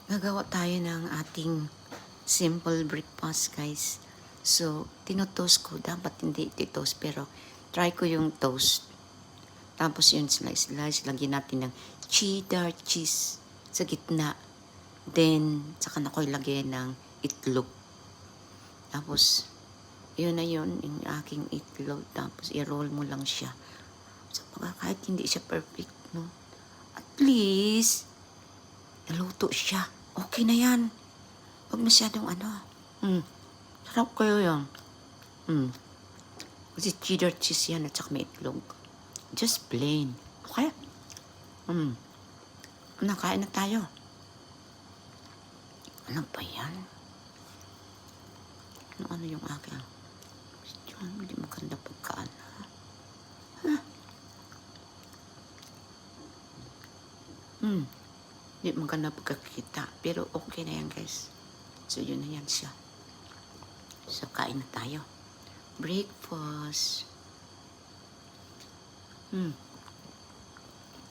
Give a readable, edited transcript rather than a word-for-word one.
Gagawa tayo ng ating simple breakfast, guys. So, tinotoast ko. Dapat hindi iti-toast, pero try ko yung toast. Tapos yun, slice. Lagyan natin ng cheddar cheese sa gitna. Then, saka na ko ilagyan ng itlog. Tapos, yun na yun, yung aking itlog. Tapos, i-roll mo lang siya. So, kahit hindi siya perfect, no? At least, naluto siya. Okay na yan. Huwag masyadong sarap kayo yan. Kasi cheddar cheese yan at saka may itlog. Just plain. Okay? Nakain na tayo. Ano ba yan? Ano yung aking? Hindi maganda pagkaan. Hindi maganda pagkakita. Pero okay na yan, guys. So, yun na yan siya. So, kain na tayo. Breakfast.